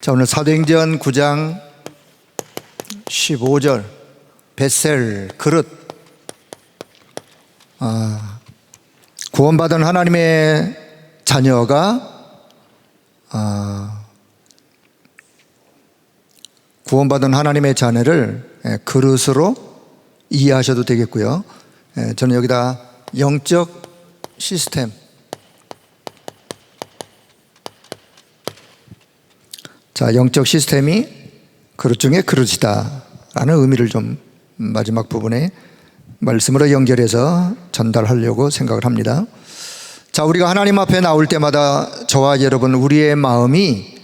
자, 오늘 사도행전 9장 15절 벳셀 그릇. 구원받은 하나님의 자녀가 구원받은 하나님의 자녀를 그릇으로 이해하셔도 되겠고요. 저는 여기다 영적 시스템, 자, 영적 시스템이 그릇 중에 그릇이다 라는 의미를 좀 마지막 부분에 말씀으로 연결해서 전달하려고 생각을 합니다. 자, 우리가 하나님 앞에 나올 때마다 저와 여러분, 우리의 마음이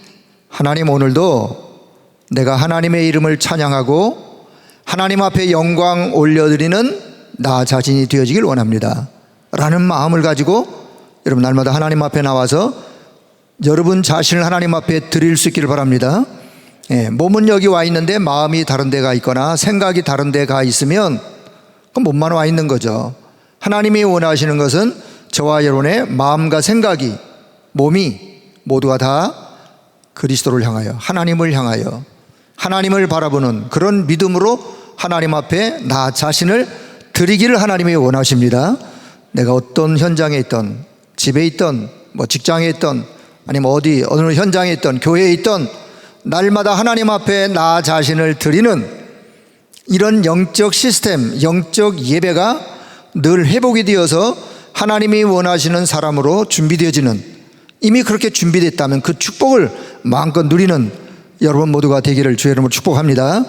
하나님, 오늘도 내가 하나님의 이름을 찬양하고 하나님 앞에 영광 올려드리는 나 자신이 되어지길 원합니다 라는 마음을 가지고 여러분 날마다 하나님 앞에 나와서 여러분 자신을 하나님 앞에 드릴 수 있기를 바랍니다. 몸은 여기 와 있는데 마음이 다른 데가 있거나 생각이 다른 데가 있으면 그 몸만 와 있는 거죠. 하나님이 원하시는 것은 저와 여러분의 마음과 생각이, 몸이 모두가 다 그리스도를 향하여, 하나님을 향하여, 하나님을 바라보는 그런 믿음으로 하나님 앞에 나 자신을 드리기를 하나님이 원하십니다. 내가 어떤 현장에 있던, 집에 있던, 직장에 있던, 아니면 어느 현장에 있던, 교회에 있던, 날마다 하나님 앞에 나 자신을 드리는 이런 영적 시스템, 영적 예배가 늘 회복이 되어서 하나님이 원하시는 사람으로 준비되어지는, 이미 그렇게 준비됐다면 그 축복을 마음껏 누리는 여러분 모두가 되기를 주의 이름으로 축복합니다.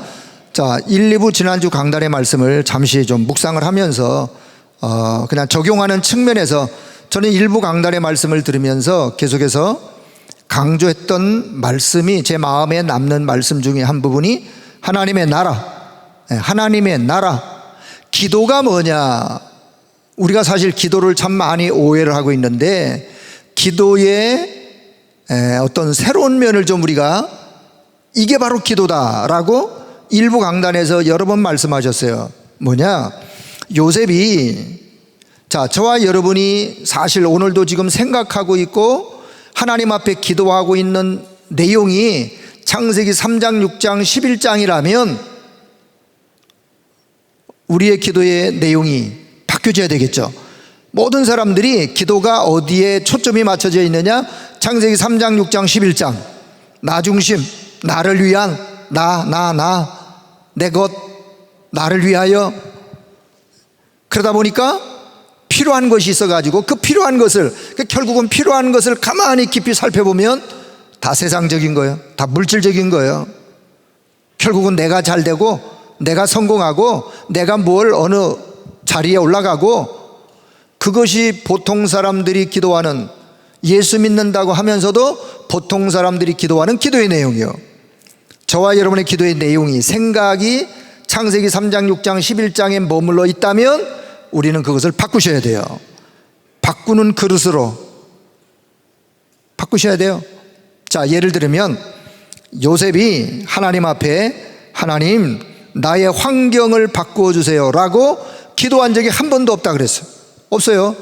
자, 1, 2부 지난주 강단의 말씀을 잠시 좀 묵상을 하면서 그냥 적용하는 측면에서 저는 일부 강단의 말씀을 들으면서 계속해서 강조했던 말씀이 제 마음에 남는 말씀 중에 한 부분이 하나님의 나라, 하나님의 나라. 기도가 뭐냐? 우리가 사실 기도를 참 많이 오해를 하고 있는데 기도의 어떤 새로운 면을 좀 우리가 이게 바로 기도다라고 일부 강단에서 여러 번 말씀하셨어요. 뭐냐? 요셉이, 자, 저와 여러분이 사실 오늘도 지금 생각하고 있고 하나님 앞에 기도하고 있는 내용이 창세기 3장, 6장, 11장이라면 우리의 기도의 내용이 바뀌어져야 되겠죠. 모든 사람들이 기도가 어디에 초점이 맞춰져 있느냐? 창세기 3장, 6장, 11장. 나 중심, 나를 위한, 내 것, 나를 위하여. 그러다 보니까 필요한 것이 있어가지고 그 필요한 것을, 결국은 필요한 것을 가만히 깊이 살펴보면 다 세상적인 거예요. 다 물질적인 거예요. 결국은 내가 잘 되고 내가 성공하고 내가 어느 자리에 올라가고, 그것이 보통 사람들이 기도하는, 예수 믿는다고 하면서도 보통 사람들이 기도하는 기도의 내용이요. 저와 여러분의 기도의 내용이, 생각이 창세기 3장, 6장, 11장에 머물러 있다면 우리는 그것을 바꾸셔야 돼요. 바꾸는 그릇으로 바꾸셔야 돼요. 자, 예를 들면 요셉이 하나님 앞에 하나님, 나의 환경을 바꾸어 주세요 라고 기도한 적이 한 번도 없다 그랬어요. 없어요.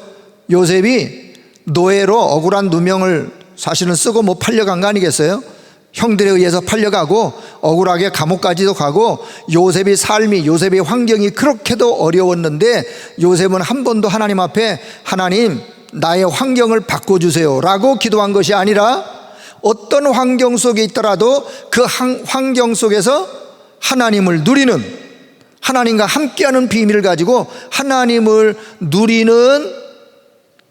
요셉이 노예로 억울한 누명을 사실은 쓰고 팔려간 거 아니겠어요? 형들에 의해서 팔려가고 억울하게 감옥까지도 가고, 요셉의 삶이, 요셉의 환경이 그렇게도 어려웠는데 요셉은 한 번도 하나님 앞에 하나님, 나의 환경을 바꿔주세요 라고 기도한 것이 아니라 어떤 환경 속에 있더라도 그 환경 속에서 하나님을 누리는, 하나님과 함께하는 비밀을 가지고 하나님을 누리는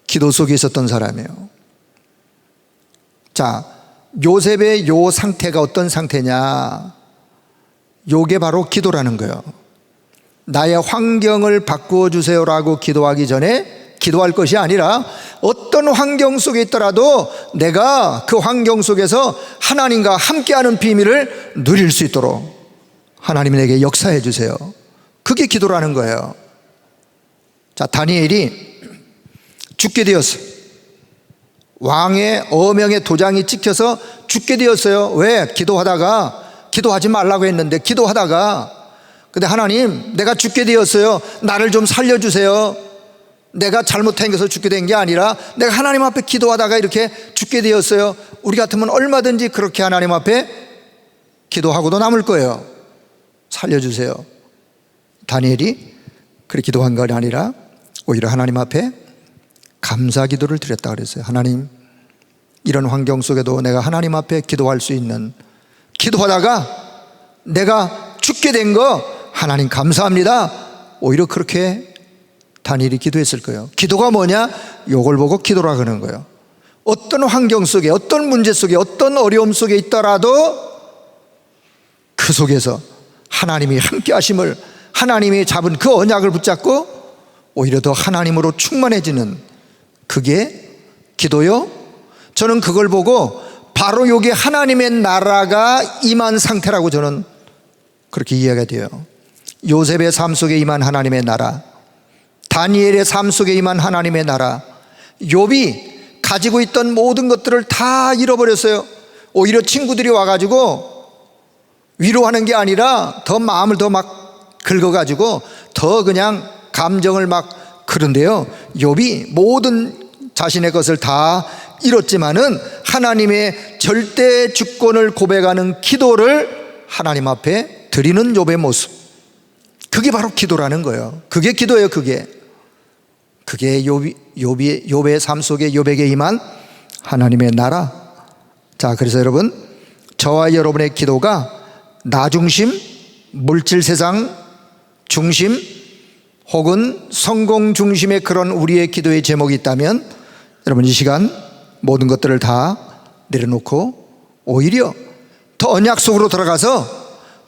기도 속에 있었던 사람이에요. 자, 요셉의 요 상태가 어떤 상태냐? 요게 바로 기도라는 거예요. 나의 환경을 바꾸어 주세요라고 기도하기 전에 기도할 것이 아니라 어떤 환경 속에 있더라도 내가 그 환경 속에서 하나님과 함께하는 비밀을 누릴 수 있도록 하나님이 내게 역사해 주세요. 그게 기도라는 거예요. 자, 다니엘이 죽게 되었어요. 왕의 어명의 도장이 찍혀서 죽게 되었어요. 왜? 기도하지 말라고 했는데 기도하다가, 근데 하나님, 내가 죽게 되었어요. 나를 좀 살려주세요. 내가 잘못한 것을 죽게 된 게 아니라 내가 하나님 앞에 기도하다가 이렇게 죽게 되었어요. 우리 같으면 얼마든지 그렇게 하나님 앞에 기도하고도 남을 거예요. 살려주세요. 다니엘이 그렇게 기도한 건 아니라 오히려 하나님 앞에 감사 기도를 드렸다 그랬어요. 하나님, 이런 환경 속에도 내가 하나님 앞에 기도할 수 있는, 기도하다가 내가 죽게 된 거 하나님 감사합니다. 오히려 그렇게 다니엘이 기도했을 거예요. 기도가 뭐냐? 요걸 보고 기도라 그러는 거예요. 어떤 환경 속에, 어떤 문제 속에, 어떤 어려움 속에 있더라도 그 속에서 하나님이 함께 하심을, 하나님이 잡은 그 언약을 붙잡고 오히려 더 하나님으로 충만해지는, 그게 기도요. 저는 그걸 보고 바로 요게 하나님의 나라가 임한 상태라고 저는 그렇게 이해가 돼요. 요셉의 삶 속에 임한 하나님의 나라, 다니엘의 삶 속에 임한 하나님의 나라, 욥이 가지고 있던 모든 것들을 다 잃어버렸어요. 오히려 친구들이 와가지고 위로하는 게 아니라 더 마음을 더 막 긁어가지고 더 그냥 감정을 막, 그런데요, 욥이 모든 자신의 것을 다 잃었지만은 하나님의 절대 주권을 고백하는 기도를 하나님 앞에 드리는 욥의 모습, 그게 바로 기도라는 거예요. 그게 기도예요. 그게 욥의 삶 속에 욥에게 임한 하나님의 나라. 자, 그래서 여러분, 저와 여러분의 기도가 나 중심, 물질 세상 중심, 혹은 성공 중심의 그런 우리의 기도의 제목이 있다면 여러분, 이 시간 모든 것들을 다 내려놓고 오히려 더 언약 속으로 들어가서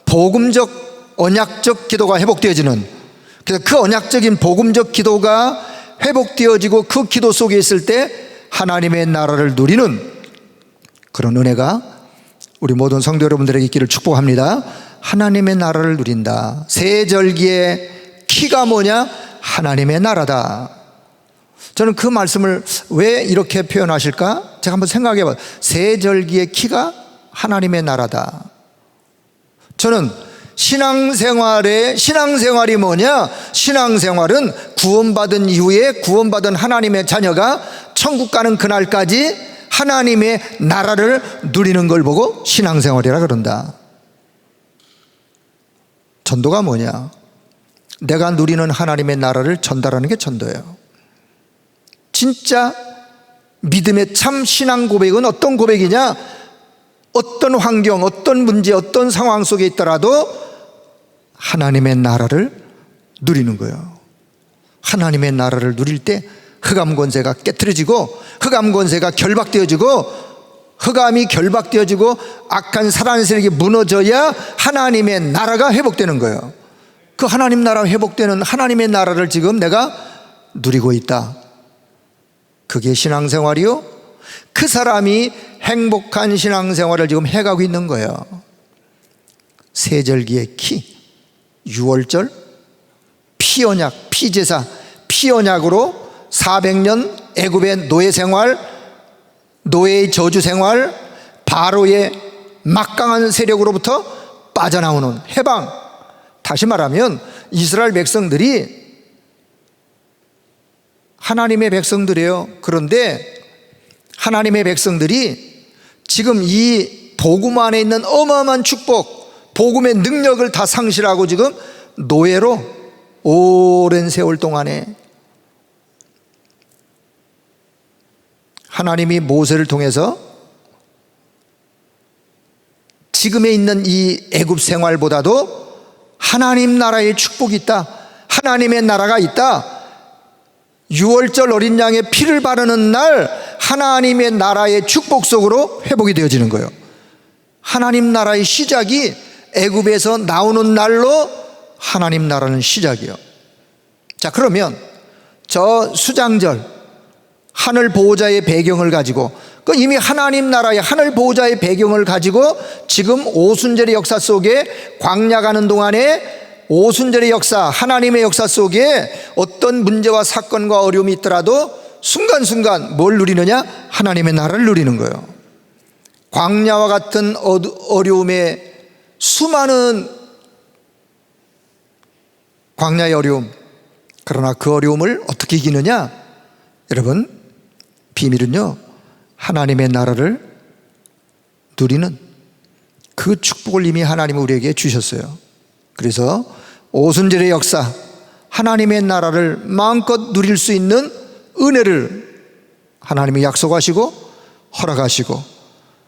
복음적, 언약적 기도가 회복되어지는, 그래서 그 언약적인 복음적 기도가 회복되어지고 그 기도 속에 있을 때 하나님의 나라를 누리는 그런 은혜가 우리 모든 성도 여러분들에게 있기를 축복합니다. 하나님의 나라를 누린다. 새 절기의 키가 뭐냐? 하나님의 나라다. 저는 그 말씀을 왜 이렇게 표현하실까? 제가 한번 생각해 봐요. 새 절기의 키가 하나님의 나라다. 저는 신앙생활이 뭐냐? 신앙생활은 구원받은 이후에 구원받은 하나님의 자녀가 천국 가는 그날까지 하나님의 나라를 누리는 걸 보고 신앙생활이라 그런다. 전도가 뭐냐? 내가 누리는 하나님의 나라를 전달하는 게 전도예요. 진짜 믿음의 참 신앙 고백은 어떤 고백이냐? 어떤 환경, 어떤 문제, 어떤 상황 속에 있더라도 하나님의 나라를 누리는 거예요. 하나님의 나라를 누릴 때 흑암 권세가 깨트려지고, 흑암 권세가 결박되어지고, 흑암이 결박되어지고 악한 사단 세력이 무너져야 하나님의 나라가 회복되는 거예요. 그 하나님 나라 회복되는 하나님의 나라를 지금 내가 누리고 있다. 그게 신앙생활이요. 그 사람이 행복한 신앙생활을 지금 해가고 있는 거예요. 세절기의 키, 유월절, 피언약, 피제사, 피언약으로 400년 애굽의 노예생활, 노예의 저주생활, 바로의 막강한 세력으로부터 빠져나오는 해방. 다시 말하면 이스라엘 백성들이 하나님의 백성들이에요. 그런데 하나님의 백성들이 지금 이 복음 안에 있는 어마어마한 축복, 복음의 능력을 다 상실하고 지금 노예로 오랜 세월 동안에 하나님이 모세를 통해서 지금에 있는 이 애굽 생활보다도 하나님 나라의 축복이 있다, 하나님의 나라가 있다. 6월절 어린 양의 피를 바르는 날 하나님의 나라의 축복 속으로 회복이 되어지는 거예요. 하나님 나라의 시작이 애굽에서 나오는 날로 하나님 나라는 시작이에요. 자, 그러면 저 수장절 하늘 보호자의 배경을 가지고, 그 이미 하나님 나라의 하늘 보호자의 배경을 가지고 지금 오순절의 역사 속에 광야 가는 동안에 오순절의 역사, 하나님의 역사 속에 어떤 문제와 사건과 어려움이 있더라도 순간순간 뭘 누리느냐? 하나님의 나라를 누리는 거예요. 광야와 같은 어려움에 수많은 광야의 어려움, 그러나 그 어려움을 어떻게 이기느냐? 여러분, 비밀은요, 하나님의 나라를 누리는 그 축복을 이미 하나님이 우리에게 주셨어요. 그래서 오순절의 역사, 하나님의 나라를 마음껏 누릴 수 있는 은혜를 하나님이 약속하시고 허락하시고,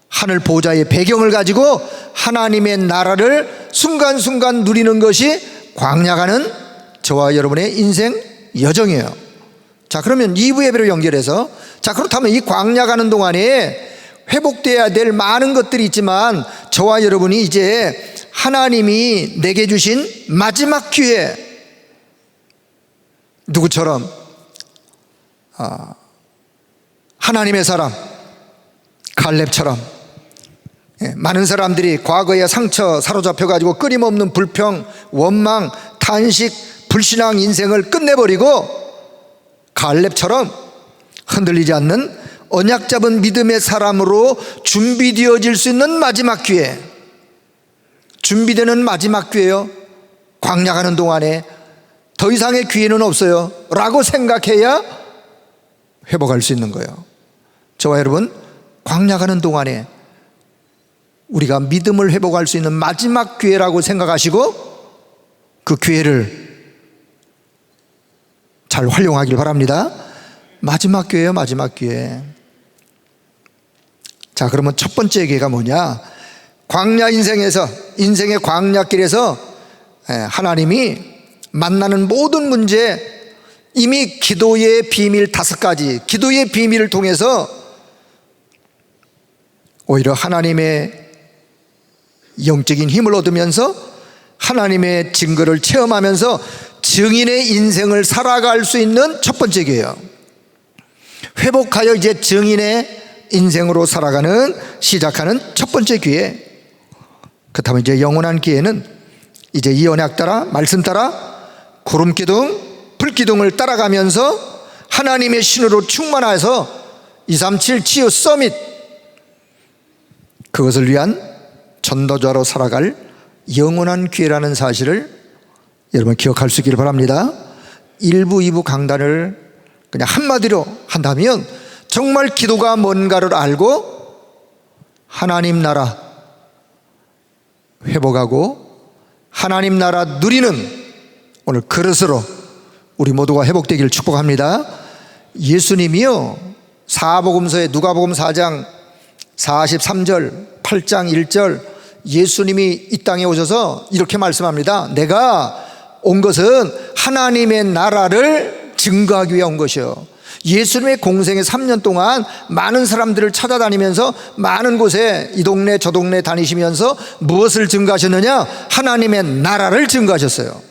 하늘 보좌의 배경을 가지고 하나님의 나라를 순간순간 누리는 것이 광야가는 저와 여러분의 인생 여정이에요. 자, 그러면 2부 예배로 연결해서, 자, 그렇다면 이 광야가는 동안에 회복되어야 될 많은 것들이 있지만, 저와 여러분이 이제 하나님이 내게 주신 마지막 기회, 누구처럼? 하나님의 사람 갈렙처럼, 많은 사람들이 과거의 상처 사로잡혀가지고 끊임없는 불평, 원망, 탄식, 불신앙 인생을 끝내버리고 갈렙처럼 흔들리지 않는 언약 잡은 믿음의 사람으로 준비되어질 수 있는 마지막 기회, 준비되는 마지막 기회요. 광야 가는 동안에 더 이상의 기회는 없어요 라고 생각해야 회복할 수 있는 거예요. 저와 여러분, 광야 가는 동안에 우리가 믿음을 회복할 수 있는 마지막 기회라고 생각하시고 그 기회를 잘 활용하길 바랍니다. 마지막 기회예요, 마지막 기회. 자, 그러면 첫 번째 기회가 뭐냐? 광야 인생에서, 인생의 광야길에서 하나님이 만나는 모든 문제, 이미 기도의 비밀 5가지, 기도의 비밀을 통해서 오히려 하나님의 영적인 힘을 얻으면서 하나님의 증거를 체험하면서 증인의 인생을 살아갈 수 있는 첫 번째 기회예요. 회복하여 이제 증인의 인생으로 살아가는, 시작하는 첫 번째 기회. 그렇다면 이제 영원한 기회는 이제 이 언약 따라, 말씀 따라 구름 기둥, 불 기둥을 따라가면서 하나님의 신으로 충만해서 237 치유 서밋, 그것을 위한 전도자로 살아갈 영원한 기회라는 사실을 여러분 기억할 수 있기를 바랍니다. 1부, 2부 강단을 그냥 한마디로 한다면 정말 기도가 뭔가를 알고 하나님 나라 회복하고 하나님 나라 누리는 오늘 그릇으로 우리 모두가 회복되기를 축복합니다. 예수님이요, 사복음서의 누가복음 4장 43절, 8장 1절, 예수님이 이 땅에 오셔서 이렇게 말씀합니다. 내가 온 것은 하나님의 나라를 증거하기 위해 온 것이요. 예수님의 공생의 3년 동안 많은 사람들을 찾아다니면서 많은 곳에 이 동네 저 동네 다니시면서 무엇을 증거하셨느냐? 하나님의 나라를 증거하셨어요.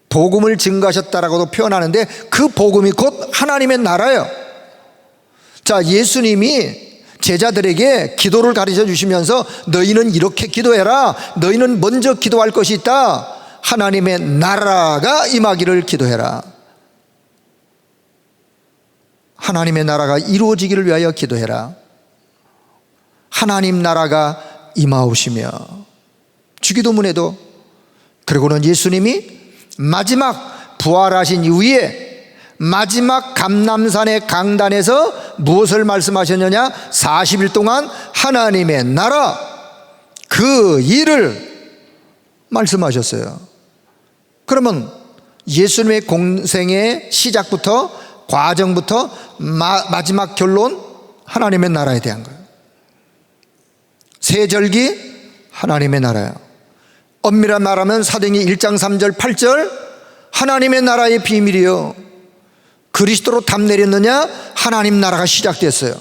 복음을 증거하셨다라고도 표현하는데 그 복음이 곧 하나님의 나라예요. 자, 예수님이 제자들에게 기도를 가르쳐 주시면서 너희는 이렇게 기도해라, 너희는 먼저 기도할 것이 있다, 하나님의 나라가 임하기를 기도해라, 하나님의 나라가 이루어지기를 위하여 기도해라, 하나님 나라가 임하오시며, 주기도문에도. 그리고는 예수님이 마지막 부활하신 이후에 마지막 감람산의 강단에서 무엇을 말씀하셨느냐? 40일 동안 하나님의 나라 그 일을 말씀하셨어요. 그러면 예수님의 공생의 시작부터 과정부터 마지막 결론, 하나님의 나라에 대한 거예요. 세절기 하나님의 나라예요. 엄밀한 말하면 사도행전 1장 3절 8절 하나님의 나라의 비밀이요. 그리스도로 답 내렸느냐? 하나님 나라가 시작됐어요.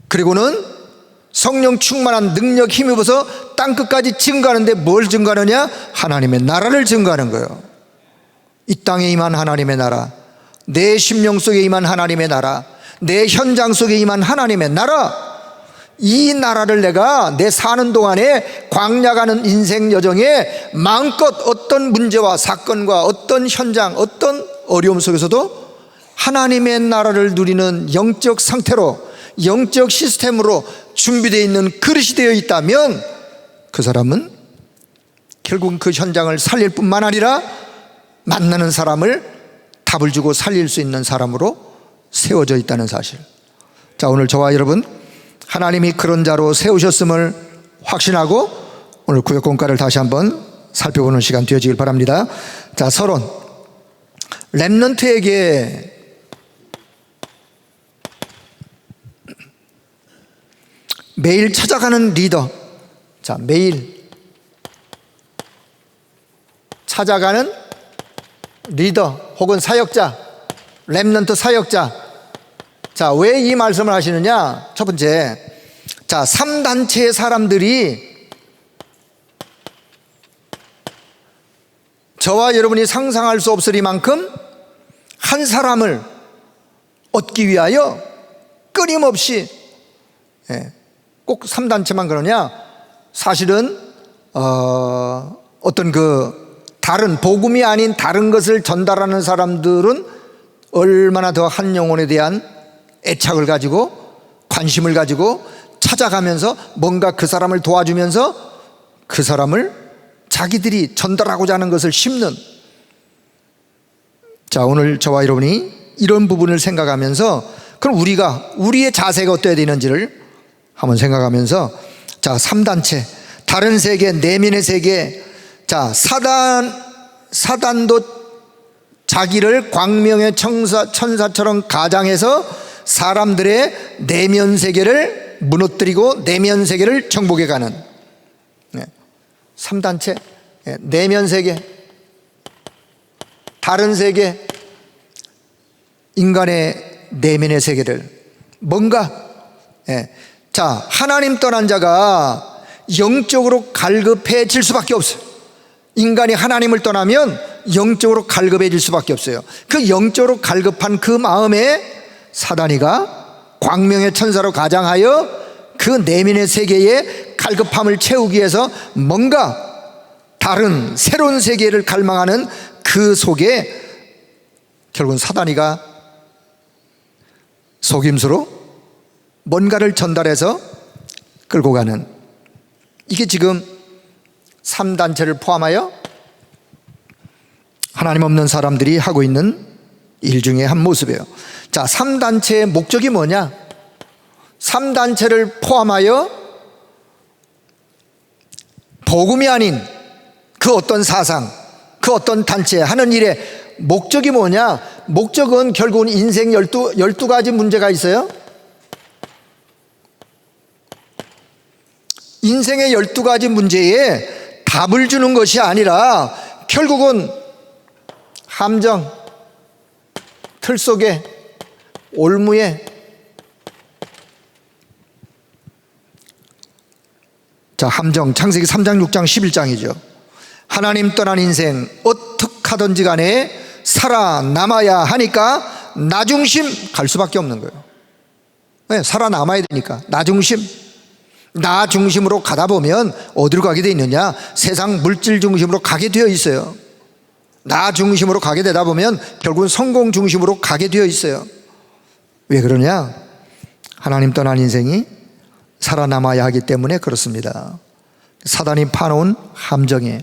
그리고는 성령 충만한 능력 힘입어서 땅끝까지 증거하는데 뭘 증거하느냐? 하나님의 나라를 증거하는 거예요. 이 땅에 임한 하나님의 나라, 내 심령 속에 임한 하나님의 나라, 내 현장 속에 임한 하나님의 나라, 이 나라를 내가 내 사는 동안에 광야 가는 인생 여정에 마음껏 어떤 문제와 사건과 어떤 현장, 어떤 어려움 속에서도 하나님의 나라를 누리는 영적 상태로, 영적 시스템으로 준비되어 있는 그릇이 되어 있다면 그 사람은 결국 그 현장을 살릴 뿐만 아니라 만나는 사람을 답을 주고 살릴 수 있는 사람으로 세워져 있다는 사실. 자, 오늘 저와 여러분 하나님이 그런 자로 세우셨음을 확신하고 오늘 구역공과를 다시 한번 살펴보는 시간 되어지길 바랍니다. 자, 서론. 렘넌트에게 매일 찾아가는 리더. 자, 매일 찾아가는 리더 혹은 사역자, 렘넌트 사역자. 자, 왜 이 말씀을 하시느냐? 첫 번째, 자, 3단체의 사람들이 저와 여러분이 상상할 수 없으리만큼 한 사람을 얻기 위하여 끊임없이, 꼭 3단체만 그러냐? 사실은 어떤 다른 복음이 아닌 다른 것을 전달하는 사람들은 얼마나 더 한 영혼에 대한 애착을 가지고 관심을 가지고 찾아가면서 뭔가 그 사람을 도와주면서 그 사람을 자기들이 전달하고자 하는 것을 심는. 자, 오늘 저와 여러분이 이런 부분을 생각하면서 그럼 우리의 자세가 어떠해야 되는지를 한번 생각하면서, 자, 3단체, 다른 세계, 내면의 세계. 자, 사단도 자기를 광명의 천사처럼 가장해서 사람들의 내면 세계를 무너뜨리고 내면 세계를 정복해 가는 3단체, 내면 세계, 다른 세계, 인간의 내면의 세계를 뭔가, 자, 하나님 떠난 자가 영적으로 갈급해질 수밖에 없어요. 인간이 하나님을 떠나면 영적으로 갈급해질 수밖에 없어요. 그 영적으로 갈급한 그 마음에 사단이가 광명의 천사로 가장하여 그 내면의 세계에 갈급함을 채우기 위해서 뭔가 다른 새로운 세계를 갈망하는 그 속에 결국은 사단이가 속임수로 뭔가를 전달해서 끌고 가는, 이게 지금 3단체를 포함하여 하나님 없는 사람들이 하고 있는 일 중에 한 모습이에요. 자, 3단체의 목적이 뭐냐? 3단체를 포함하여 복음이 아닌 그 어떤 사상, 그 어떤 단체 하는 일의 목적이 뭐냐? 목적은 결국은 인생 12가지 문제가 있어요. 인생의 12가지 문제에 답을 주는 것이 아니라 결국은 함정, 틀 속에, 올무에, 자, 함정, 창세기 3장 6장 11장이죠 하나님 떠난 인생 어떡하든지 간에 살아남아야 하니까 나중심 갈 수밖에 없는 거예요. 네, 살아남아야 되니까 나중심, 나 중심으로 가다 보면 어디로 가게 돼 있느냐? 세상 물질 중심으로 가게 되어 있어요. 나 중심으로 가게 되다 보면 결국은 성공 중심으로 가게 되어 있어요. 왜 그러냐? 하나님 떠난 인생이 살아남아야 하기 때문에 그렇습니다. 사단이 파놓은 함정에,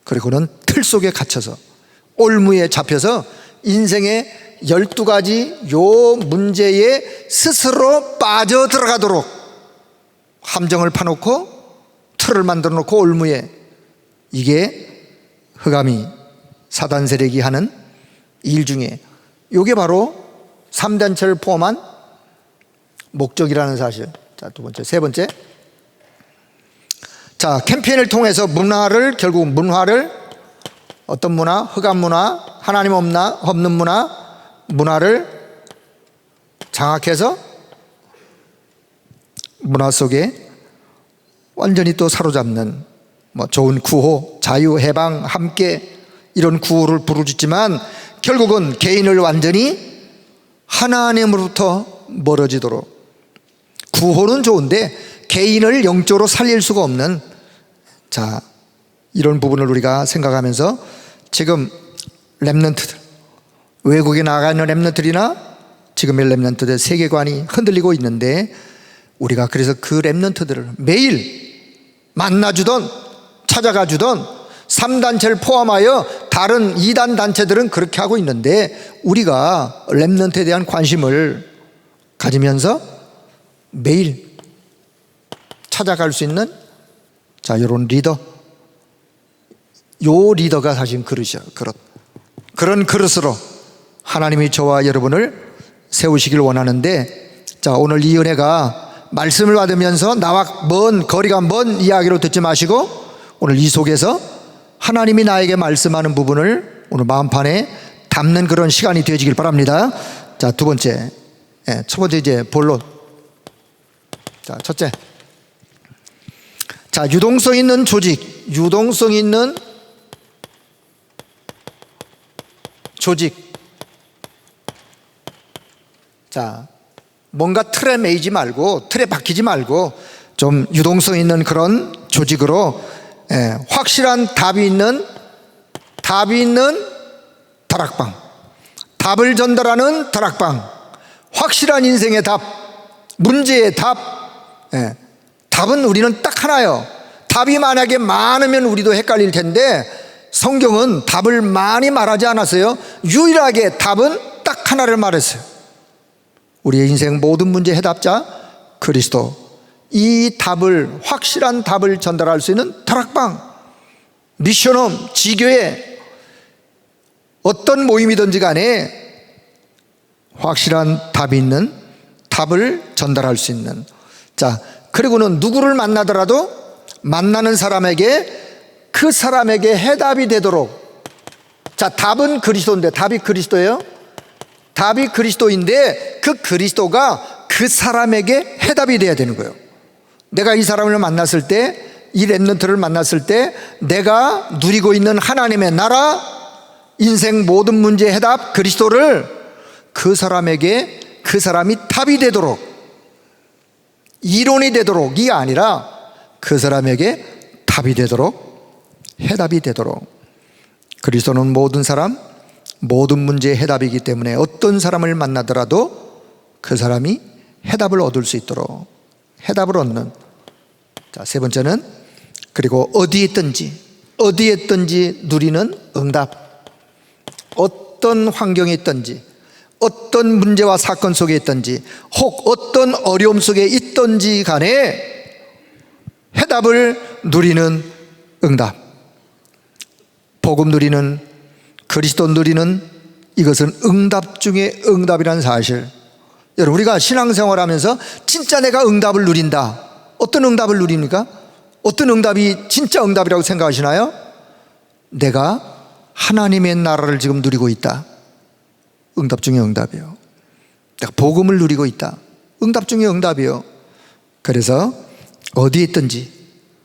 그리고는 틀 속에 갇혀서 올무에 잡혀서 인생의 12가지 요 문제에 스스로 빠져들어가도록 함정을 파놓고 틀을 만들어 놓고 올무에, 이게 흑암이 사단 세력이 하는 일 중에 이게 바로 3단체를 포함한 목적이라는 사실. 자, 두 번째, 세 번째. 자, 캠페인을 통해서 결국 문화를, 어떤 문화? 흑암 문화, 하나님 없는 문화를 장악해서 문화 속에 완전히 또 사로잡는, 좋은 구호, 자유, 해방, 함께, 이런 구호를 부르짖지만 결국은 개인을 완전히 하나님으로부터 멀어지도록, 구호는 좋은데 개인을 영적으로 살릴 수가 없는, 자, 이런 부분을 우리가 생각하면서 지금 렘넌트들, 외국에 나가 있는 렘넌트들이나 지금의 렘넌트들의 세계관이 흔들리고 있는데, 우리가 그래서 그 렘넌트들을 매일 만나주던 찾아가주던 3단체를 포함하여 다른 2단 단체들은 그렇게 하고 있는데, 우리가 렘넌트에 대한 관심을 가지면서 매일 찾아갈 수 있는 이런 리더, 요 리더가 사실 그릇이야. 그런 그릇으로 하나님이 저와 여러분을 세우시길 원하는데, 오늘 이 은혜가 말씀을 받으면서 나와 거리가 먼 이야기로 듣지 마시고, 오늘 이 속에서 하나님이 나에게 말씀하는 부분을 오늘 마음판에 담는 그런 시간이 되어지길 바랍니다. 두 번째, 첫 번째 이제 본론. 첫째, 유동성 있는 조직, 유동성 있는 조직. 뭔가 틀에 매이지 말고, 틀에 박히지 말고 좀 유동성 있는 그런 조직으로, 확실한 답이 있는 다락방, 답을 전달하는 다락방, 확실한 인생의 답, 문제의 답. 답은 우리는 딱 하나요. 답이 만약에 많으면 우리도 헷갈릴 텐데, 성경은 답을 많이 말하지 않았어요. 유일하게 답은 딱 하나를 말했어요. 우리의 인생 모든 문제 해답자 그리스도. 이 답을, 확실한 답을 전달할 수 있는 다락방, 미션홈, 지교회, 어떤 모임이든지 간에 확실한 답이 있는, 답을 전달할 수 있는. 그리고는 누구를 만나더라도 만나는 사람에게, 그 사람에게 해답이 되도록. 답은 그리스도인데, 답이 그리스도예요. 답이 그리스도인데 그 그리스도가 그 사람에게 해답이 돼야 되는 거예요. 내가 이 사람을 만났을 때, 이 렘넌트를 만났을 때, 내가 누리고 있는 하나님의 나라, 인생 모든 문제 해답 그리스도를 그 사람에게, 그 사람이 답이 되도록, 이론이 되도록이 아니라 그 사람에게 답이 되도록, 해답이 되도록. 그리스도는 모든 사람, 모든 문제의 해답이기 때문에 어떤 사람을 만나더라도 그 사람이 해답을 얻을 수 있도록, 해답을 얻는. 세 번째는, 그리고 어디에 있든지 누리는 응답. 어떤 환경에 있든지, 어떤 문제와 사건 속에 있든지, 혹 어떤 어려움 속에 있든지 간에 해답을 누리는 응답. 복음 누리는, 그리스도 누리는, 이것은 응답 중에 응답이라는 사실. 여러분, 우리가 신앙생활하면서 진짜 내가 응답을 누린다. 어떤 응답을 누립니까? 어떤 응답이 진짜 응답이라고 생각하시나요? 내가 하나님의 나라를 지금 누리고 있다. 응답 중에 응답이에요. 내가 복음을 누리고 있다. 응답 중에 응답이에요. 그래서 어디에 있든지,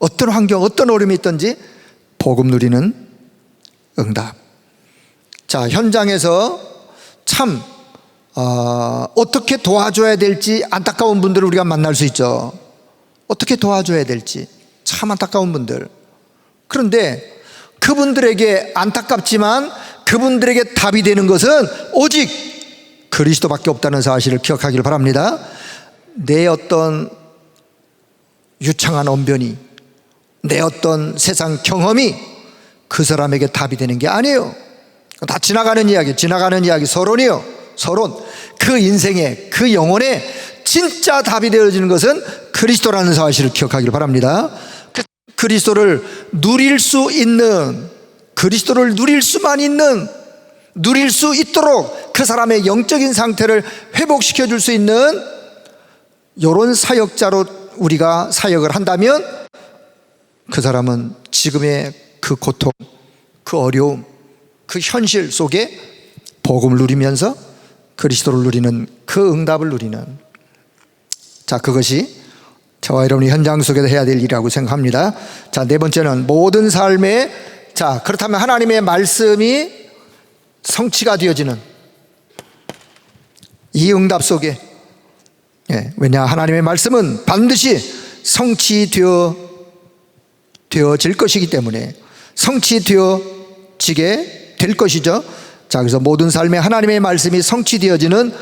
어떤 환경, 어떤 어려움이 있든지 복음 누리는 응답. 현장에서 참 어떻게 도와줘야 될지 안타까운 분들을 우리가 만날 수 있죠. 어떻게 도와줘야 될지 참 안타까운 분들. 그런데 그분들에게, 안타깝지만 그분들에게 답이 되는 것은 오직 그리스도밖에 없다는 사실을 기억하기를 바랍니다. 내 어떤 유창한 언변이, 내 어떤 세상 경험이 그 사람에게 답이 되는 게 아니에요. 다 지나가는 이야기, 서론이요. 서론. 그 인생에, 그 영혼에 진짜 답이 되어지는 것은 그리스도라는 사실을 기억하기를 바랍니다. 그리스도를 누릴 수 있는, 그리스도를 누릴 수만 있는, 누릴 수 있도록 그 사람의 영적인 상태를 회복시켜 줄 수 있는 이런 사역자로 우리가 사역을 한다면, 그 사람은 지금의 그 고통, 그 어려움, 그 현실 속에 복음을 누리면서 그리스도를 누리는, 그 응답을 누리는. 그것이 저와 여러분이 현장 속에서 해야 될 일이라고 생각합니다. 네 번째는 모든 삶에, 그렇다면 하나님의 말씀이 성취가 되어지는 이 응답 속에, 왜냐, 하나님의 말씀은 반드시 성취되어질 것이기 때문에, 성취되어지게 될 것이죠. 그래서 모든 삶에 하나님의 말씀이 성취되어지는,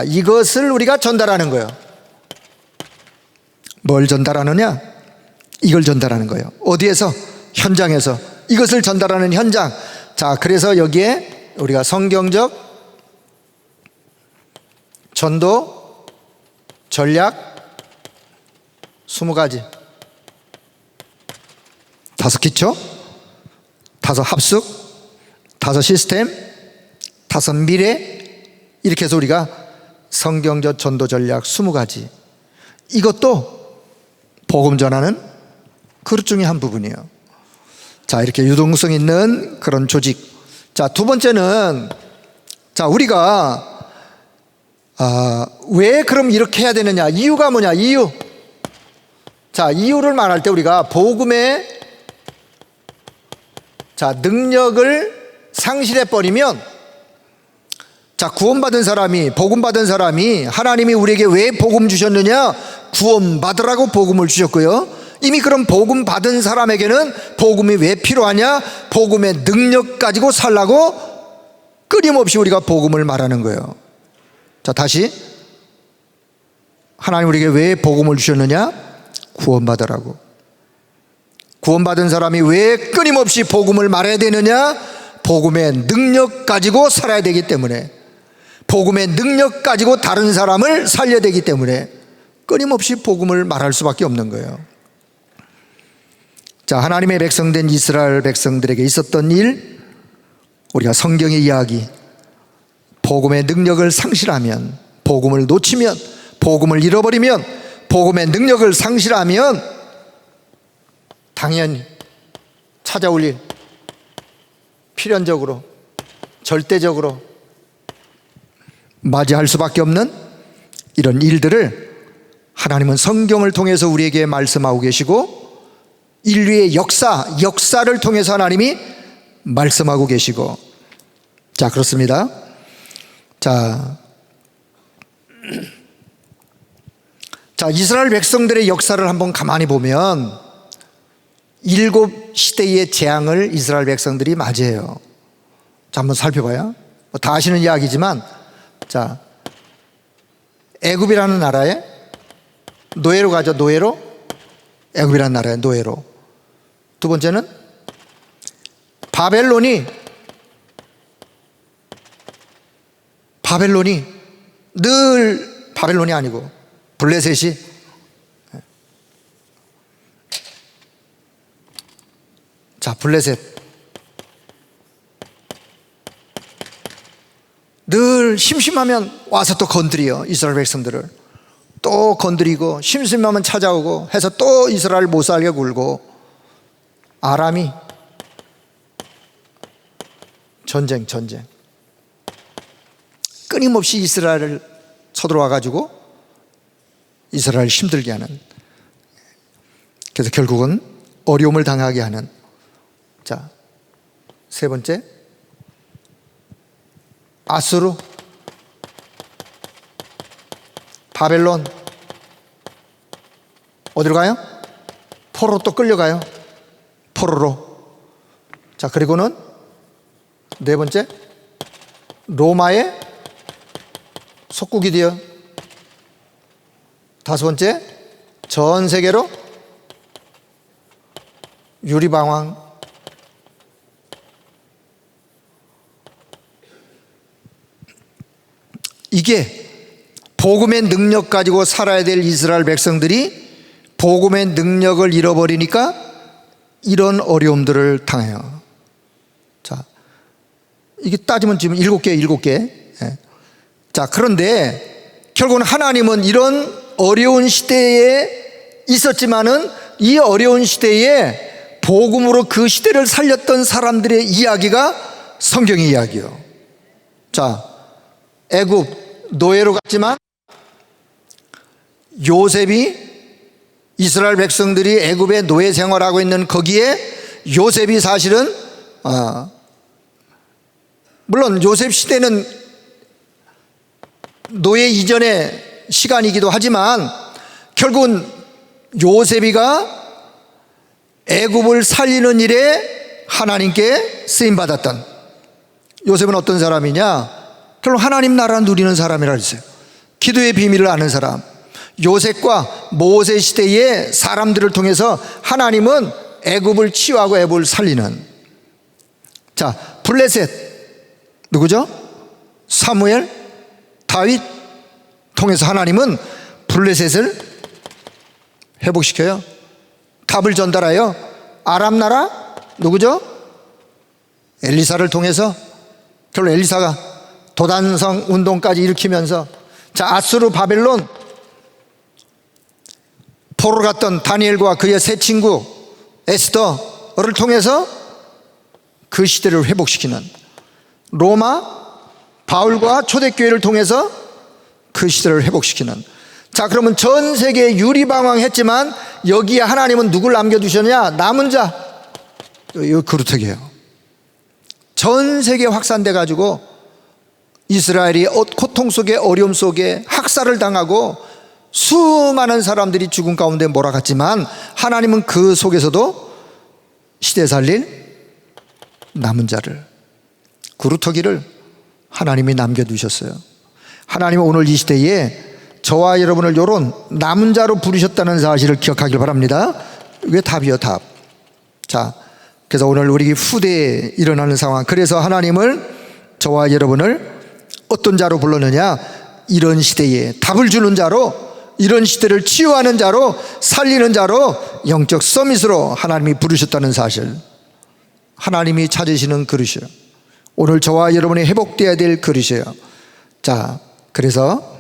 이것을 우리가 전달하는 거예요. 뭘 전달하느냐? 이걸 전달하는 거예요. 어디에서? 현장에서. 이것을 전달하는 현장. 자, 그래서 여기에 우리가 성경적 전도 전략 20가지, 5기초, 5 합숙, 5 시스템, 5 미래, 이렇게 해서 우리가 성경적 전도 전략 20가지. 이것도 복음 전하는 그릇 중에 한 부분이에요. 자, 이렇게 유동성 있는 그런 조직. 자, 두 번째는, 자, 우리가 왜 그럼 이렇게 해야 되느냐? 이유가 뭐냐? 이유. 자, 이유를 말할 때 우리가 복음의 능력을 상실해 버리면, 자, 구원받은 사람이, 복음받은 사람이, 하나님이 우리에게 왜 복음 주셨느냐? 구원받으라고 복음을 주셨고요. 이미 그럼 복음 받은 사람에게는 복음이 왜 필요하냐? 복음의 능력 가지고 살라고 끊임없이 우리가 복음을 말하는 거예요. 자, 다시, 하나님 우리에게 왜 복음을 주셨느냐? 구원받으라고. 구원받은 사람이 왜 끊임없이 복음을 말해야 되느냐? 복음의 능력 가지고 살아야 되기 때문에, 복음의 능력 가지고 다른 사람을 살려야 되기 때문에 끊임없이 복음을 말할 수밖에 없는 거예요. 자, 하나님의 백성된 이스라엘 백성들에게 있었던 일, 우리가 성경의 이야기, 복음의 능력을 상실하면, 복음을 놓치면, 복음을 잃어버리면, 복음의 능력을 상실하면 당연히 찾아올 일, 필연적으로, 절대적으로 맞이할 수밖에 없는 이런 일들을 하나님은 성경을 통해서 우리에게 말씀하고 계시고, 인류의 역사를 통해서 하나님이 말씀하고 계시고. 자, 그렇습니다. 자, 이스라엘 백성들의 역사를 한번 가만히 보면 7시대의 재앙을 이스라엘 백성들이 맞이해요. 자, 한번 살펴봐요. 다 아시는 이야기지만, 자, 애굽이라는 나라에 노예로 가죠. 노예로. 애굽이라는 나라에 노예로. 두 번째는 바벨론이 늘 바벨론이 아니고 블레셋이, 자, 블레셋 늘 심심하면 와서 또 건드려. 이스라엘 백성들을 또 건드리고, 심심하면 찾아오고 해서 또 이스라엘 못 살게 굴고, 아람이 전쟁 끊임없이 이스라엘을 쳐들어와 가지고 이스라엘을 힘들게 하는, 그래서 결국은 어려움을 당하게 하는. 자, 세 번째, 아수르, 바벨론. 어디로 가요? 포로로 또 끌려가요. 포로로. 자, 그리고는 네 번째, 로마의 속국이 되어. 다섯 번째, 전 세계로 유리방황. 이게 복음의 능력 가지고 살아야 될 이스라엘 백성들이 복음의 능력을 잃어버리니까 이런 어려움들을 당해요. 자, 이게 따지면 지금 7개. 자, 그런데 결국은 하나님은 이런 어려운 시대에 있었지만은 이 어려운 시대에 복음으로 그 시대를 살렸던 사람들의 이야기가 성경의 이야기예요. 자, 애굽 노예로 갔지만 요셉이, 이스라엘 백성들이 애굽에 노예 생활하고 있는 거기에 요셉이 사실은 물론 요셉 시대는 노예 이전의 시간이기도 하지만 결국은 요셉이가 애굽을 살리는 일에 하나님께 쓰임받았던, 요셉은 어떤 사람이냐? 결국 하나님 나라 누리는 사람이라 했어요. 기도의 비밀을 아는 사람. 요셉과 모세 시대의 사람들을 통해서 하나님은 애굽을 치유하고 애굽을 살리는. 자, 블레셋 누구죠? 사무엘, 다윗 통해서 하나님은 블레셋을 회복시켜요. 답을 전달하여 아람 나라 누구죠? 엘리사를 통해서 결국 엘리사가 도단성 운동까지 일으키면서, 자, 아수르 바벨론 포로를 갔던 다니엘과 그의 세 친구 에스더를 통해서 그 시대를 회복시키는, 로마 바울과 초대교회를 통해서 그 시대를 회복시키는. 자, 그러면 전 세계에 유리방황했지만 여기에 하나님은 누굴 남겨두셨냐? 남은 자, 이거 그루터기예요. 전 세계에 확산돼 가지고 이스라엘이 고통 속에, 어려움 속에 학살을 당하고 수많은 사람들이 죽음 가운데 몰아갔지만 하나님은 그 속에서도 시대 살릴 남은 자를, 그루터기를 하나님이 남겨두셨어요. 하나님은 오늘 이 시대에 저와 여러분을 이런 남은 자로 부르셨다는 사실을 기억하길 바랍니다. 이게 답이요, 답. 자, 그래서 오늘 우리 후대에 일어나는 상황, 그래서 하나님을, 저와 여러분을 어떤 자로 불렀느냐? 이런 시대에 답을 주는 자로, 이런 시대를 치유하는 자로, 살리는 자로, 영적 서밋으로 하나님이 부르셨다는 사실, 하나님이 찾으시는 그릇이에요. 오늘 저와 여러분이 회복되어야 될 그릇이에요. 자, 그래서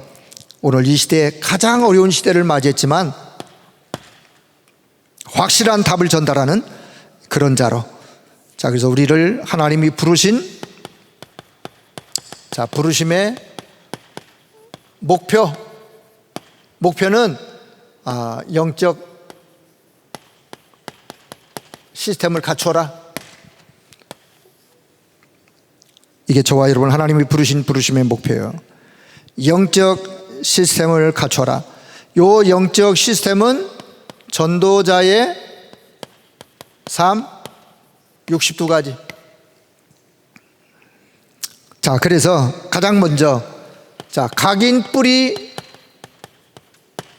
오늘 이 시대에 가장 어려운 시대를 맞이했지만 확실한 답을 전달하는 그런 자로, 자, 그래서 우리를 하나님이 부르신, 자, 부르심의 목표는 영적 시스템을 갖춰라. 이게 저와 여러분 하나님이 부르신 부르심의 목표예요. 영적 시스템을 갖춰라. 요 영적 시스템은 전도자의 삶 62가지. 자, 그래서 가장 먼저, 자, 각인 뿌리,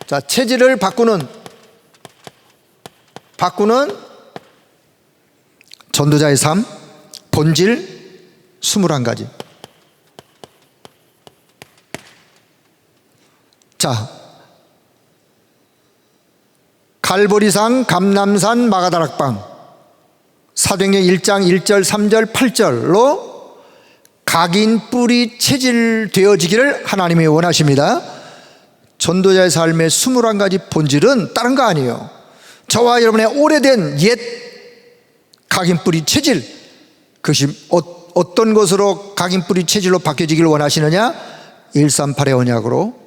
자, 체질을 바꾸는 전도자의 삶 본질 21가지. 자, 갈보리산, 감남산, 마가다락방, 사도행전 1장 1절 3절 8절로 각인 뿌리 체질 되어지기를 하나님이 원하십니다. 전도자의 삶의 21가지 본질은 다른 거 아니에요. 저와 여러분의 오래된 옛 각인 뿌리 체질, 그것이 어떤 것으로 각인 뿌리 체질로 바뀌어지기를 원하시느냐? 138의 언약으로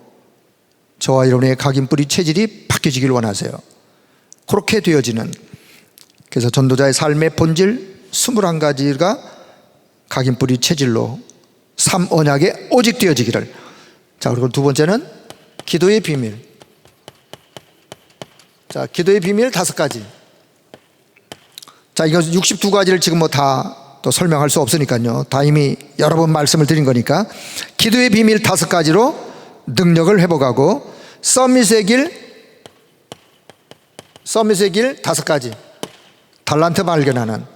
저와 여러분의 각인 뿌리 체질이 바뀌어지기를 원하세요. 그렇게 되어지는, 그래서 전도자의 삶의 본질 21가지가 각인 뿌리 체질로 3언약에 오직 되어지기를. 자, 그리고 두 번째는 기도의 비밀. 자, 기도의 비밀 5가지. 자, 이거 62가지를 지금 뭐 다 또 설명할 수 없으니까요. 다 이미 여러 번 말씀을 드린 거니까. 기도의 비밀 5가지로 능력을 회복하고, 서밋의 길 5가지. 달란트 발견하는.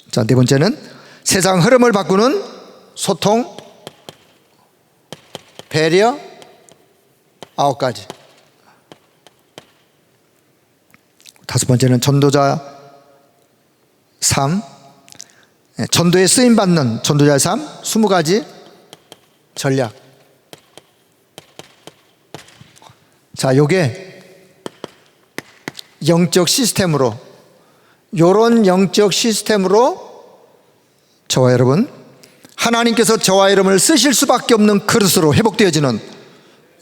자, 네 번째는 세상 흐름을 바꾸는 소통, 배려 9가지. 5번째는 전도자 삶, 전도에 쓰임받는 전도자의 삶 20가지 전략. 자, 요게 영적 시스템으로, 요런 영적 시스템으로 저와 여러분, 하나님께서 저와 여러분을 쓰실 수밖에 없는 그릇으로 회복되어지는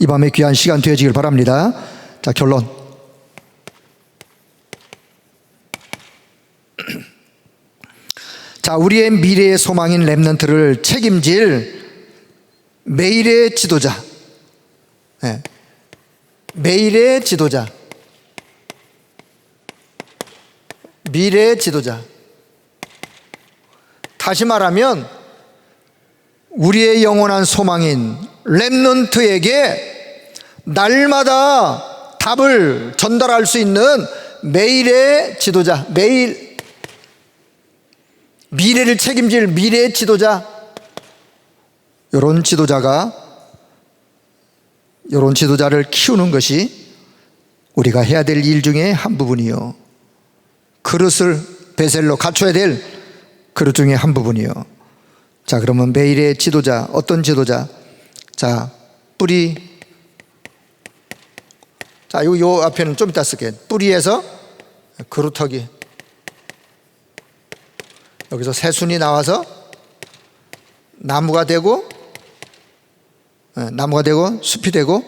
이 밤의 귀한 시간 되어지길 바랍니다. 자, 결론. 자, 우리의 미래의 소망인 렘넌트를 책임질 매일의 지도자, 매일의 지도자, 미래의 지도자. 다시 말하면 우리의 영원한 소망인 렘넌트에게 날마다 답을 전달할 수 있는 매일의 지도자, 매일 미래를 책임질 미래의 지도자, 이런 지도자를 키우는 것이 우리가 해야 될 일 중에 한 부분이요. 그릇을 베셀로 갖춰야 될 그릇 중에 한 부분이요. 자, 그러면 매일의 지도자, 어떤 지도자? 자, 뿌리. 자, 요 앞에는 좀 이따 쓸게요. 뿌리에서 그루터기. 여기서 새순이 나와서 나무가 되고 숲이 되고.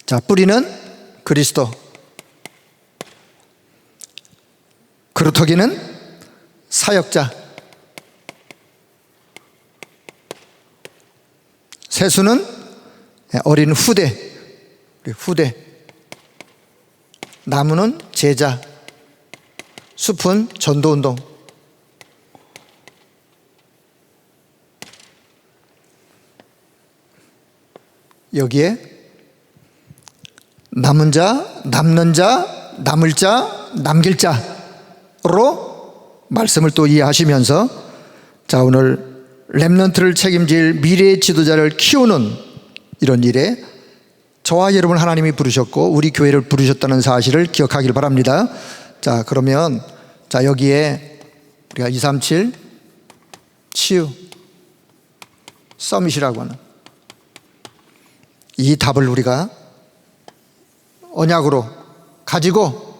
자, 뿌리는 그리스도, 그루터기는 사역자, 새수는 어린 후대, 나무는 제자, 숲은 전도운동. 여기에 남은 자, 남는 자, 남을 자, 남길 자로 말씀을 또 이해하시면서, 자, 오늘 렘넌트를 책임질 미래의 지도자를 키우는 이런 일에 저와 여러분 하나님이 부르셨고 우리 교회를 부르셨다는 사실을 기억하길 바랍니다. 자, 그러면 자, 여기에 우리가 237 치유 서밋이라고 하는 이 답을 우리가 언약으로 가지고,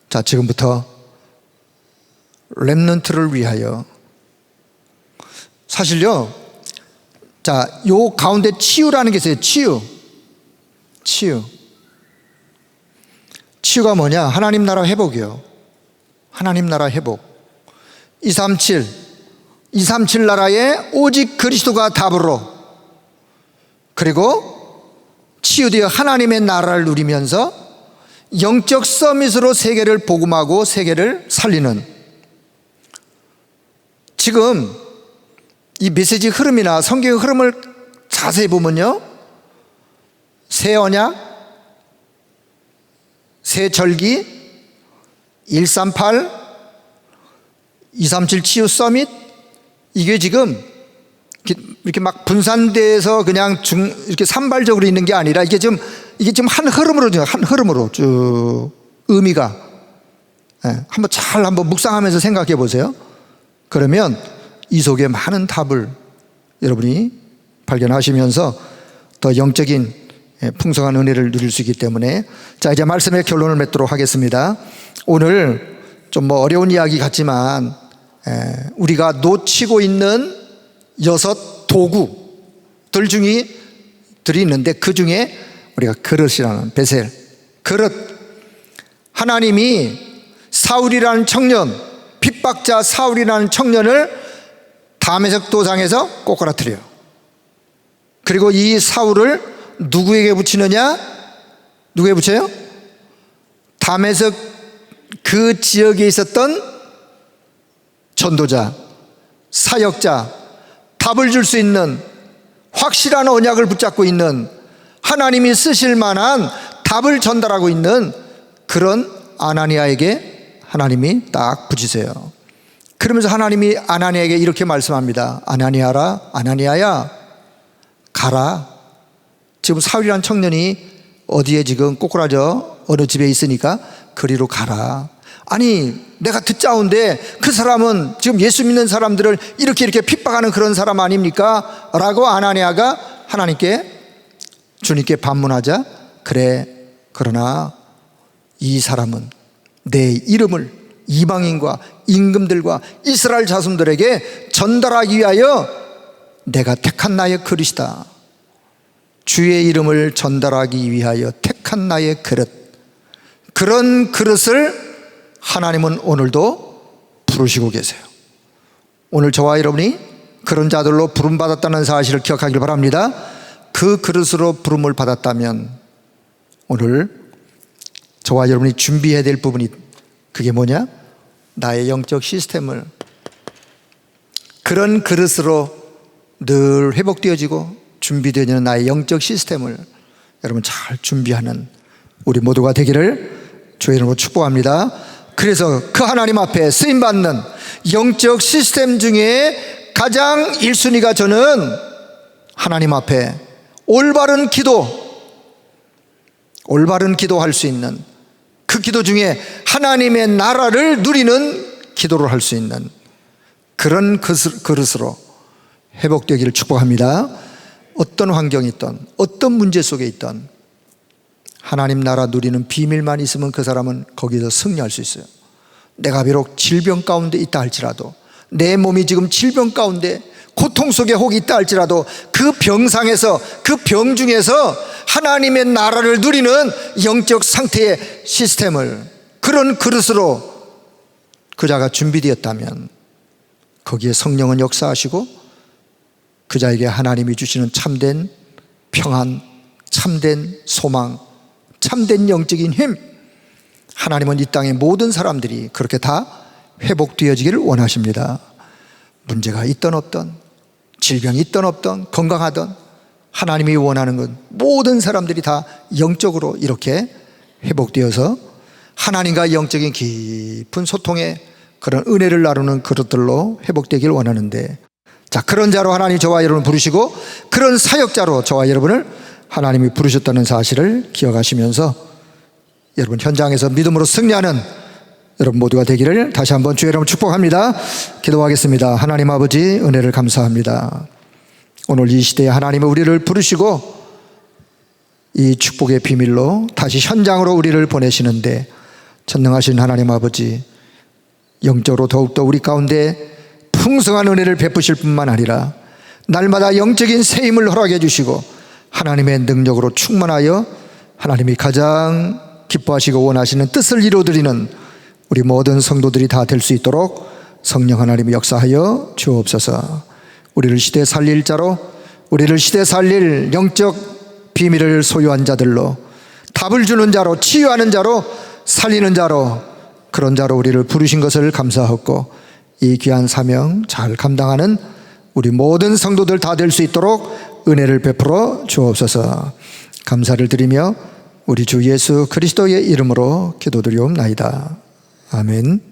자, 지금부터 렘넌트를 위하여, 사실요, 자, 요 가운데 치유라는 게 있어요. 치유가 뭐냐? 하나님 나라 회복이요. 하나님 나라 회복. 237 나라에 오직 그리스도가 답으로, 그리고 치유되어 하나님의 나라를 누리면서 영적 서밋으로 세계를 복음하고 세계를 살리는, 지금 이 메시지 흐름이나 성경의 흐름을 자세히 보면요, 새 언약, 새 절기, 138, 237 치유 서밋, 이게 지금 이렇게 막 분산돼서 그냥 이렇게 산발적으로 있는 게 아니라 이게 지금 한 흐름으로 쭉 의미가, 한번 묵상하면서 생각해 보세요. 그러면 이 속에 많은 답을 여러분이 발견하시면서 더 영적인 풍성한 은혜를 누릴 수 있기 때문에, 자, 이제 말씀의 결론을 맺도록 하겠습니다. 오늘 좀 어려운 이야기 같지만 우리가 놓치고 있는 6 도구들 중에 들이 있는데, 그 중에 우리가 그릇이라는 베셀, 그릇. 하나님이 사울이라는 청년, 핍박자 사울이라는 청년을 다메섹 도상에서 꼬꾸라뜨려요. 그리고 이 사울을 누구에게 붙이느냐? 누구에게 붙여요? 다메섹 그 지역에 있었던 전도자, 사역자, 답을 줄 수 있는 확실한 언약을 붙잡고 있는, 하나님이 쓰실 만한 답을 전달하고 있는 그런 아나니아에게 하나님이 딱 붙이세요. 그러면서 하나님이 아나니아에게 이렇게 말씀합니다. 아나니아야, 가라. 지금 사울이라는 청년이 어디에 지금 꼬꾸라져 어느 집에 있으니까 그리로 가라. 아니, 내가 듣자온데 그 사람은 지금 예수 믿는 사람들을 이렇게 핍박하는 그런 사람 아닙니까? 라고 아나니아가 주님께 반문하자, 그래, 그러나 이 사람은 내 이름을 이방인과 임금들과 이스라엘 자손들에게 전달하기 위하여 내가 택한 나의 그릇이다. 주의 이름을 전달하기 위하여 택한 나의 그릇. 그런 그릇을 하나님은 오늘도 부르시고 계세요. 오늘 저와 여러분이 그런 자들로 부름받았다는 사실을 기억하길 바랍니다. 그 그릇으로 부름을 받았다면 오늘 저와 여러분이 준비해야 될 부분이, 그게 뭐냐? 나의 영적 시스템을 그런 그릇으로 늘 회복되어지고 준비되어지는 나의 영적 시스템을 여러분 잘 준비하는 우리 모두가 되기를 주의 이름으로 축복합니다. 그래서 그 하나님 앞에 쓰임받는 영적 시스템 중에 가장 1순위가 저는 하나님 앞에 올바른 기도할 수 있는, 그 기도 중에 하나님의 나라를 누리는 기도를 할 수 있는 그런 그릇으로 회복되기를 축복합니다. 어떤 환경이 있든 어떤 문제 속에 있든 하나님 나라 누리는 비밀만 있으면 그 사람은 거기서 승리할 수 있어요. 내가 비록 질병 가운데 있다 할지라도, 내 몸이 지금 질병 가운데 고통 속에 혹 있다 할지라도 그 병상에서, 그 병 중에서 하나님의 나라를 누리는 영적 상태의 시스템을, 그런 그릇으로 그 자가 준비되었다면 거기에 성령은 역사하시고 그 자에게 하나님이 주시는 참된 평안, 참된 소망, 참된 영적인 힘, 하나님은 이 땅의 모든 사람들이 그렇게 다 회복되어지기를 원하십니다. 문제가 있든 없든, 질병이 있든 없든, 건강하든, 하나님이 원하는 건 모든 사람들이 다 영적으로 이렇게 회복되어서 하나님과 영적인 깊은 소통의 그런 은혜를 나누는 그릇들로 회복되기를 원하는데, 자, 그런 자로 하나님 저와 여러분을 부르시고 그런 사역자로 저와 여러분을 하나님이 부르셨다는 사실을 기억하시면서 여러분 현장에서 믿음으로 승리하는 여러분 모두가 되기를 다시 한번 주의 이름으로 축복합니다. 기도하겠습니다. 하나님 아버지, 은혜를 감사합니다. 오늘 이 시대에 하나님은 우리를 부르시고 이 축복의 비밀로 다시 현장으로 우리를 보내시는데, 전능하신 하나님 아버지, 영적으로 더욱더 우리 가운데 풍성한 은혜를 베푸실 뿐만 아니라 날마다 영적인 새 힘을 허락해 주시고 하나님의 능력으로 충만하여 하나님이 가장 기뻐하시고 원하시는 뜻을 이루어드리는 우리 모든 성도들이 다 될 수 있도록 성령 하나님이 역사하여 주옵소서. 우리를 시대 살릴 자로, 우리를 시대 살릴 영적 비밀을 소유한 자들로, 답을 주는 자로, 치유하는 자로, 살리는 자로, 그런 자로 우리를 부르신 것을 감사하고 이 귀한 사명 잘 감당하는 우리 모든 성도들 다 될 수 있도록 은혜를 베풀어 주옵소서. 감사를 드리며 우리 주 예수 그리스도의 이름으로 기도드리옵나이다. 아멘.